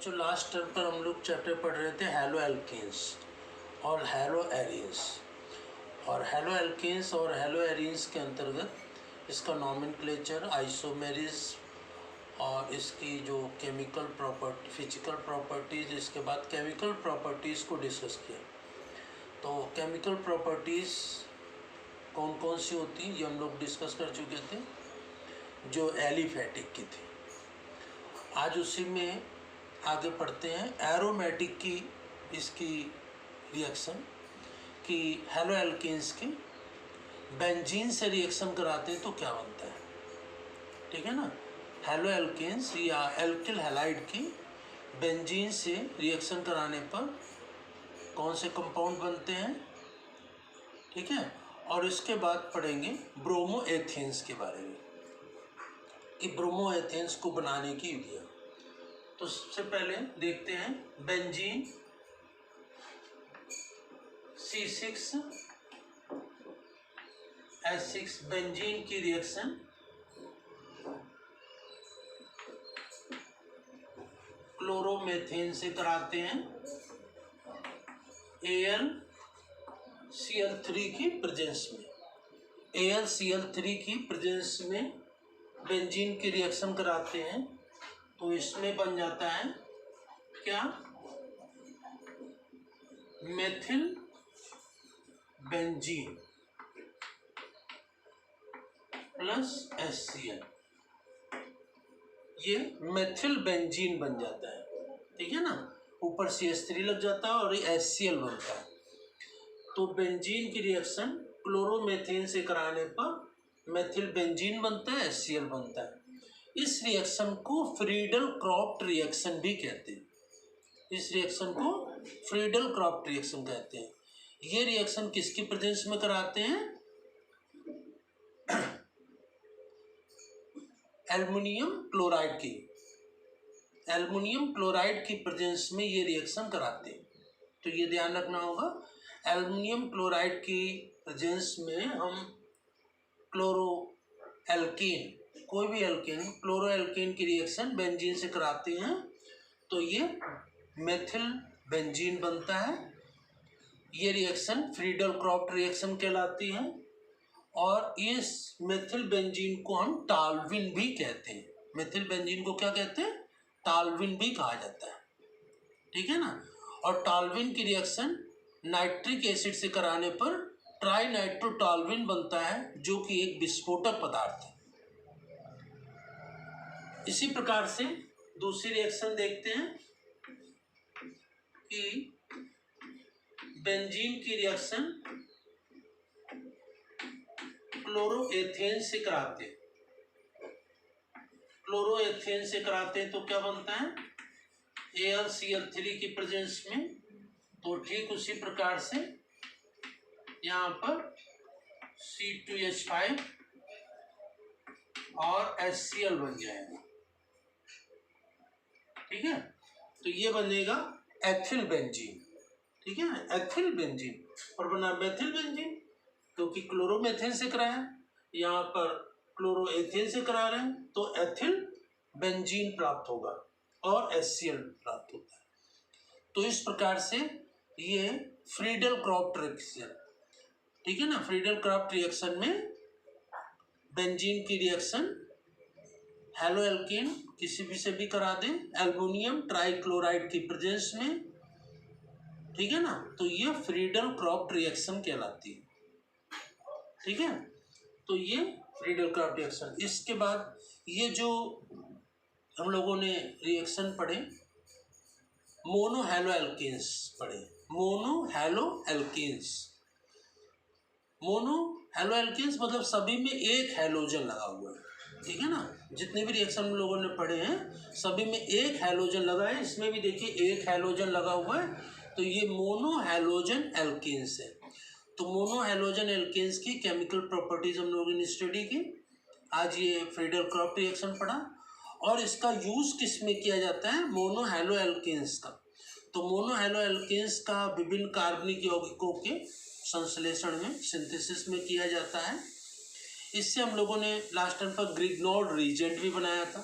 बच्चों last term पर हम लोग चैप्टर पढ़ रहे थे हैलो एल्केन्स और हैलो एरिन्स। और हैलो एल्केन्स और हैलो एरिन्स के अंतर्गत इसका नॉमेनक्लेचर, आइसोमेरिज और इसकी जो केमिकल प्रॉपर्टी, फिजिकल प्रॉपर्टीज़, इसके बाद केमिकल प्रॉपर्टीज़ को डिस्कस किया। तो केमिकल प्रॉपर्टीज़ कौन कौन सी होती ये हम लोग डिस्कस कर चुके थे, जो एलिफेटिक की थी। आज उसी में आगे पढ़ते हैं एरोमेटिक की, इसकी रिएक्शन कि हैलो एल्केन्स की बेंजीन से रिएक्शन कराते हैं तो क्या बनता है, ठीक है ना। हैलो एल्केन्स या एल्किल हैलाइड की बेंजीन से रिएक्शन कराने पर कौन से कंपाउंड बनते हैं, ठीक है। और इसके बाद पढ़ेंगे ब्रोमो एथेन्स के बारे में कि ब्रोमो एथेन्स को बनाने की विधियाँ। तो सबसे पहले देखते हैं बेंजीन C6H6 बेंजीन की रिएक्शन क्लोरोमेथेन से कराते हैं AlCl3 की प्रेजेंस में। AlCl3 की प्रेजेंस में बेंजीन की रिएक्शन कराते हैं तो इसमें बन जाता है क्या, मेथिल बेंजीन प्लस HCl, ये मेथिल बेंजीन बन जाता है, ठीक है ना। ऊपर CH3 लग जाता है और ये HCl बनता है। तो बेंजीन की रिएक्शन क्लोरोमेथेन से कराने पर मेथिल बेंजीन बनता है, HCl बनता है। इस रिएक्शन को फ्रीडल क्रॉफ्ट रिएक्शन भी कहते हैं। इस रिएक्शन को फ्रीडल क्रॉफ्ट रिएक्शन कहते हैं। ये रिएक्शन किसकी प्रेजेंस में कराते हैं, एल्युमिनियम क्लोराइड की, एल्युमिनियम क्लोराइड की प्रेजेंस में ये रिएक्शन कराते हैं। तो ये ध्यान रखना होगा, एल्युमिनियम क्लोराइड की प्रेजेंस में हम क्लोरो एल्कीन, कोई भी एल्केन, क्लोरो एल्केन की रिएक्शन बेंजीन से कराते हैं तो ये मेथिल बेंजीन बनता है। ये रिएक्शन फ्रीडल क्रॉफ्ट रिएक्शन कहलाती है और इस मेथिल बेंजीन को हम टॉल्विन भी कहते हैं। मेथिल बेंजीन को क्या कहते हैं, टॉल्विन भी कहा जाता है, ठीक है ना। और टॉल्विन की रिएक्शन नाइट्रिक एसिड से कराने पर ट्राइनाइट्रोटॉल्विन बनता है, जो कि एक विस्फोटक पदार्थ है। इसी प्रकार से दूसरी रिएक्शन देखते हैं कि बेंजीन की रिएक्शन क्लोरोएथेन से कराते हैं। क्लोरोएथेन से कराते हैं तो क्या बनता है, AlCl3 की प्रेजेंस में। तो ठीक उसी प्रकार से यहाँ पर C2H5 और HCl बन जाएगा, ठीक है। तो ये बनेगा एथिल बेंजीन, ठीक है, एथिल बेंजीन। और बना मेथिल बेंजीन क्योंकि क्लोरोमेथेन से कराया, यहाँ पर क्लोरोएथेन से करा रहे हैं तो एथिल बेंजीन प्राप्त होगा और HCl प्राप्त होता है। तो इस प्रकार से ये फ्रीडल क्रॉफ्ट रिएक्शन, ठीक है ना। फ्रीडल क्रॉफ्ट रिएक्शन में बेंजीन की रिएक्शन हैलो एल्केन किसी भी से भी करा दें एल्युमिनियम ट्राइक्लोराइड की प्रेजेंस में, ठीक है ना। तो ये फ्रीडल क्रॉफ्ट रिएक्शन कहलाती है, ठीक है। तो ये फ्रीडल क्रॉफ्ट रिएक्शन। इसके बाद ये जो हम लोगों ने रिएक्शन पढ़े, मोनो हैलो एल्केन्स पढ़े, mono halo alkenes. Mono halo alkenes मतलब सभी में एक हैलोजन लगा हुआ है, ठीक है ना। जितने भी रिएक्शन हम लोगों ने पढ़े हैं सभी में एक हैलोजन लगा है। इसमें भी देखिए एक हैलोजन लगा हुआ है, तो ये मोनो हैलोजन एल्केन्स है। तो मोनो हैलोजन एल्केन्स की केमिकल प्रॉपर्टीज हम लोगों ने स्टडी की। आज ये फ्रीडल क्रॉफ्ट रिएक्शन पढ़ा और इसका यूज किस में किया जाता है, मोनो हैलो एल्केन्स का। तो मोनो हैलो एल्केन्स का विभिन्न कार्बनिक यौगिकों के संश्लेषण में, सिंथेसिस में किया जाता है। इससे हम लोगों ने लास्ट टाइम पर ग्रिग्नोल्ड रीजेंट भी बनाया था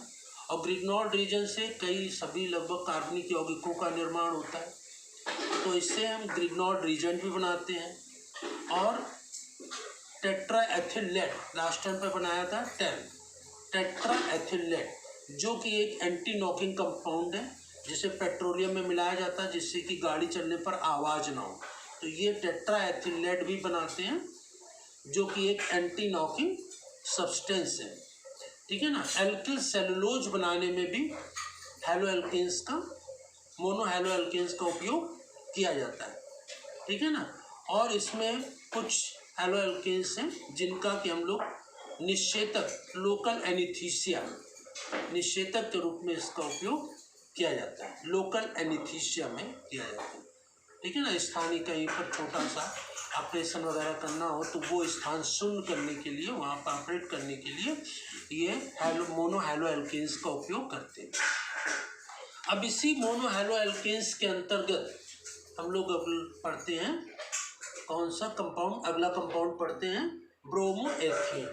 और ग्रिग्नॉल्ड रीजन से कई सभी लगभग कार्बनिक यौगिकों का निर्माण होता है, तो इससे हम ग्रिग्नॉल्ड रीजन भी बनाते हैं। और tetra ethyl lead last time पे बनाया था 10 टेट्रा एथिल लेड, जो कि एक एंटी नॉकिंग कंपाउंड है जिसे पेट्रोलियम में मिलाया जाता है जिससे कि गाड़ी चलने पर आवाज़ ना हो, तो ये टेट्रा एथिल लेड भी बनाते हैं जो कि एक एंटी नॉकिंग सब्सटेंस है, ठीक है ना। एल्किल सेलुलोज बनाने में भी हैलो एल्केन्स का मोनो हैलो एल्केन्स का उपयोग किया जाता है, ठीक है ना। और इसमें कुछ हैलो एल्केन्स हैं जिनका कि हम लोग निषेधक लोकल एनीस्थीसिया निषेधक के रूप में इसका उपयोग किया जाता है, लोकल एनीस्थीसिया में किया जाता है, ठीक है ना। स्थानीय कहीं पर छोटा सा ऑपरेशन वगैरह करना हो तो वो स्थान शून्य करने के लिए, वहाँ पर ऑपरेट करने के लिए ये मोनो हैलो एल्केन्स का उपयोग करते हैं। अब इसी मोनो हैलो एल्केन्स के अंतर्गत हम लोग अब पढ़ते हैं कौन सा कंपाउंड, अगला कंपाउंड पढ़ते हैं ब्रोमोएथेन।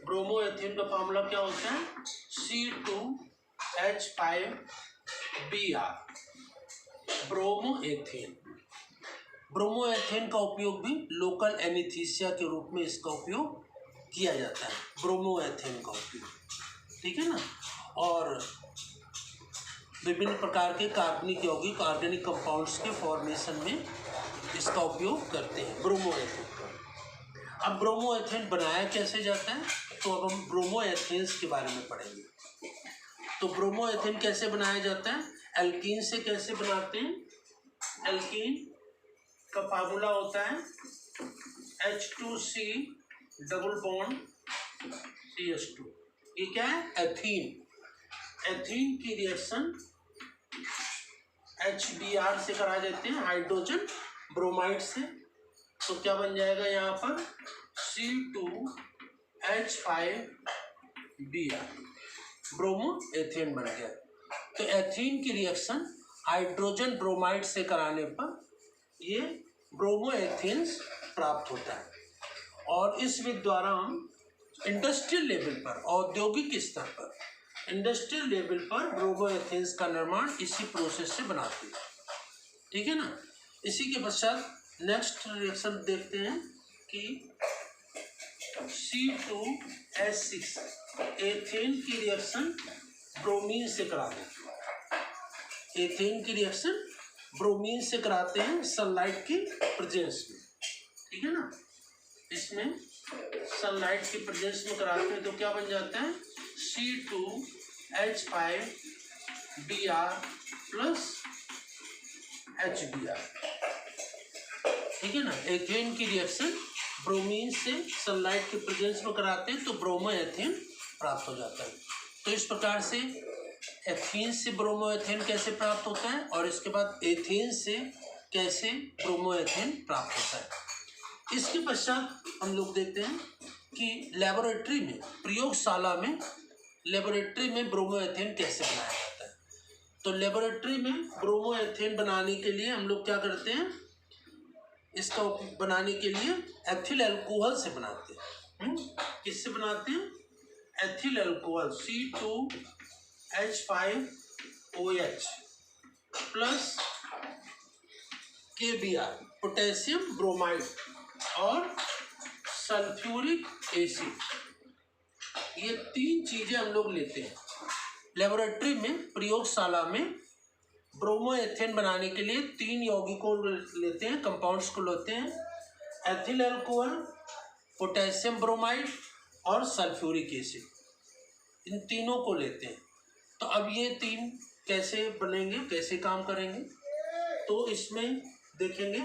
ब्रोमोएथेन का फॉर्मूला क्या होता है? C2H5Br, ब्रोमोएथेन। ब्रोमोएथेन का उपयोग भी लोकल एनीस्थीसिया के रूप में इसका उपयोग किया जाता है, ब्रोमोएथेन का उपयोग, ठीक है ना। और विभिन्न प्रकार के कार्बनिक यौगिक ऑर्गेनिक कंपाउंड्स के फॉर्मेशन में इसका उपयोग करते हैं ब्रोमोएथेन का। अब ब्रोमोएथेन बनाया कैसे जाता है, तो अब हम ब्रोमोएथेन्स के बारे में पढ़ेंगे। तो ब्रोमोएथेन कैसे बनाया जाता है, एल्कीन से कैसे बनाते हैं। एल्कीन का फार्मूला होता है H2C डबल बॉन्ड CH2। ये क्या है? एथीन। एथीन की रिएक्शन HBr से करा देते हैं, हाइड्रोजन ब्रोमाइड से, तो क्या बन जाएगा यहाँ पर C2H5Br, ब्रोमोएथेन बन गया। तो एथीन की रिएक्शन हाइड्रोजन ब्रोमाइड से कराने पर ये ब्रोमोएथेन्स प्राप्त होता है। और इस विधि द्वारा हम इंडस्ट्रियल लेवल पर, औद्योगिक स्तर पर, इंडस्ट्रियल लेवल पर ब्रोमोएथेन्स का निर्माण इसी प्रोसेस से बनाते हैं, ठीक है ना। इसी के पश्चात नेक्स्ट रिएक्शन देखते हैं कि C2H6 एथेन की रिएक्शन ब्रोमीन से कराते हैं। एथेन की रिएक्शन ब्रोमीन से कराते हैं सनलाइट की प्रेजेंस में, ठीक है ना। इसमें सनलाइट की प्रेजेंस में कराते हैं तो क्या बन जाता है C2H5Br प्लस HBr, ठीक है ना। एथेन की रिएक्शन ब्रोमीन से सनलाइट के प्रेजेंस में कराते हैं तो ब्रोमोएथेन प्राप्त हो जाता है। तो इस प्रकार से एथीन से ब्रोमोएथेन कैसे प्राप्त होता है और इसके बाद एथेन से कैसे ब्रोमोएथेन प्राप्त होता है। इसके पश्चात हम लोग देखते हैं कि लेबोरेटरी में, प्रयोगशाला में, लेबोरेटरी में ब्रोमोएथेन कैसे बनाया जाता है। तो लेबोरेटरी में ब्रोमोएथेन बनाने के लिए हम लोग क्या करते हैं, इसका बनाने के लिए एथिल अल्कोहल से बनाते हैं। किससे बनाते हैं? Ethyl alcohol C2H5OH plus KBr, potassium bromide और सल्फ्यूरिक एसिड, ये तीन चीजें हम लोग लेते हैं लेबोरेटरी में, प्रयोगशाला में। ब्रोमोएथेन बनाने के लिए तीन यौगिकों लेते हैं, कंपाउंड्स को लेते हैं, एथिल अल्कोहल, पोटेशियम ब्रोमाइड और सल्फ्यूरिक एसिड, इन तीनों को लेते हैं। तो अब ये तीन कैसे बनेंगे, कैसे काम करेंगे, तो इसमें देखेंगे।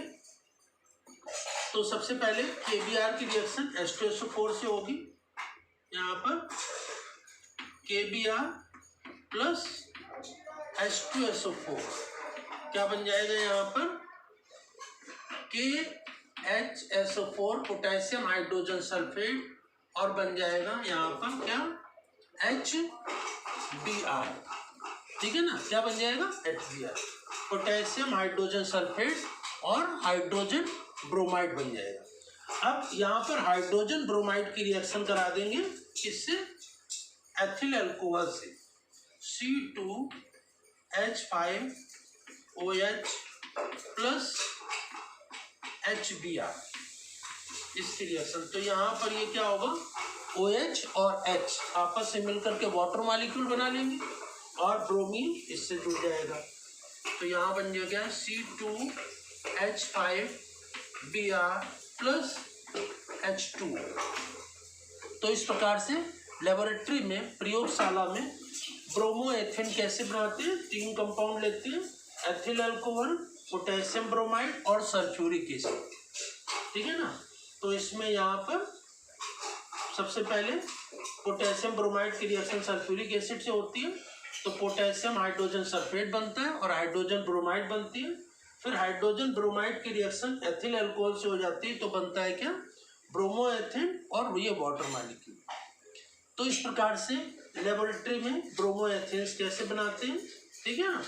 तो सबसे पहले KBr की रिएक्शन H2SO4 से होगी। यहाँ पर KBr प्लस H2SO4 क्या बन जाएगा, यहाँ पर KHSO4 पोटेशियम हाइड्रोजन सल्फेट, और बन जाएगा यहाँ पर क्या HBr, ठीक है ना। क्या बन जाएगा? HBr, पोटेशियम हाइड्रोजन सल्फेट और हाइड्रोजन ब्रोमाइड बन जाएगा। अब यहाँ पर हाइड्रोजन ब्रोमाइड की रिएक्शन करा देंगे, किससे? एथिल अल्कोहल से। C2H5OH प्लस HBr इसकी रिएक्शन। तो यहाँ पर ये क्या होगा, OH और H आपस में मिलकर के वाटर मॉलिक्यूल बना लेंगे और ब्रोमीन इससे जुड़ जाएगा। तो यहाँ बन जाएगा C2H5Br प्लस H2। तो इस प्रकार से लेबोरेटरी में, प्रयोगशाला में ब्रोमोएथेन कैसे बनाते हैं, 3 कंपाउंड लेते हैं, एथिल अल्कोहल, पोटेशियम ब्रोमाइड और सल्फ्यूरिक एसिड, ठीक है ना। तो इसमें यहाँ पर सबसे पहले पोटेशियम ब्रोमाइड की रिएक्शन सल्फ्यूरिक एसिड से होती है, तो पोटेशियम हाइड्रोजन सल्फेट बनता है और हाइड्रोजन ब्रोमाइड बनती है। फिर हाइड्रोजन ब्रोमाइड की रिएक्शन एथिल अल्कोहल से हो जाती है, तो बनता है क्या, ब्रोमोएथेन और ये वाटर मॉलिक्यूल। तो इस प्रकार से लेबोरेटरी में ब्रोमोएथेन्स कैसे बनाते हैं, ठीक है ना।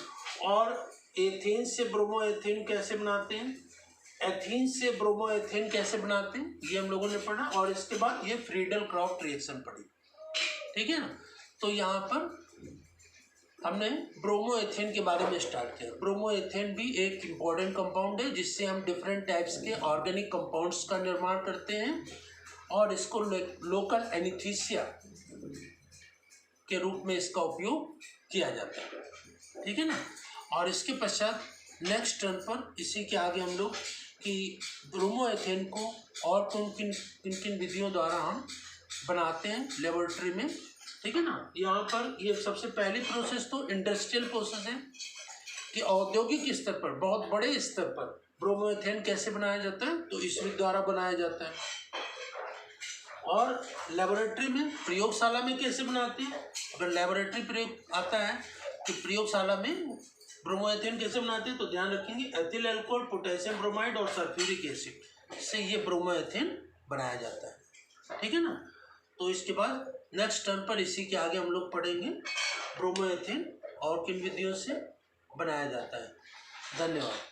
और एथेन से ब्रोमोएथेन कैसे बनाते हैं, एथीन से ब्रोमोएथेन कैसे बनाते हैं, ये हम लोगों ने पढ़ा। और इसके बाद ये फ्रीडल क्रॉफ्ट रिएक्शन पढ़ी, ठीक है ना। तो यहाँ पर हमने ब्रोमोएथेन के बारे में स्टार्ट किया। ब्रोमोएथेन भी एक इम्पॉर्टेंट कंपाउंड है जिससे हम डिफरेंट टाइप्स के ऑर्गेनिक कंपाउंड्स का निर्माण करते हैं और इसको लोकल एनेस्थीसिया के रूप में इसका उपयोग किया जाता है, ठीक है ना। और इसके पश्चात नेक्स्ट टर्न पर इसी के आगे हम लोग कि ब्रोमोएथेन को और किन किन विधियों द्वारा हम बनाते हैं लेबोरेटरी में, ठीक है ना। यहाँ पर ये सबसे पहली प्रोसेस तो इंडस्ट्रियल प्रोसेस है कि औद्योगिक स्तर पर, बहुत बड़े स्तर पर ब्रोमोएथेन कैसे बनाया जाता है, तो इस विधि द्वारा बनाया जाता है। और लेबोरेटरी में, प्रयोगशाला में कैसे बनाते हैं, अगर लेबोरेटरी प्रयोग आता है कि प्रयोगशाला में ब्रोमोएथेन कैसे बनाते हैं, तो ध्यान रखेंगे एथिल अल्कोहल, पोटेशियम ब्रोमाइड और सल्फ्यूरिक एसिड से ये ब्रोमोएथेन बनाया जाता है, ठीक है ना। तो इसके बाद नेक्स्ट टर्न पर इसी के आगे हम लोग पढ़ेंगे ब्रोमोएथेन और किन विधियों से बनाया जाता है। धन्यवाद।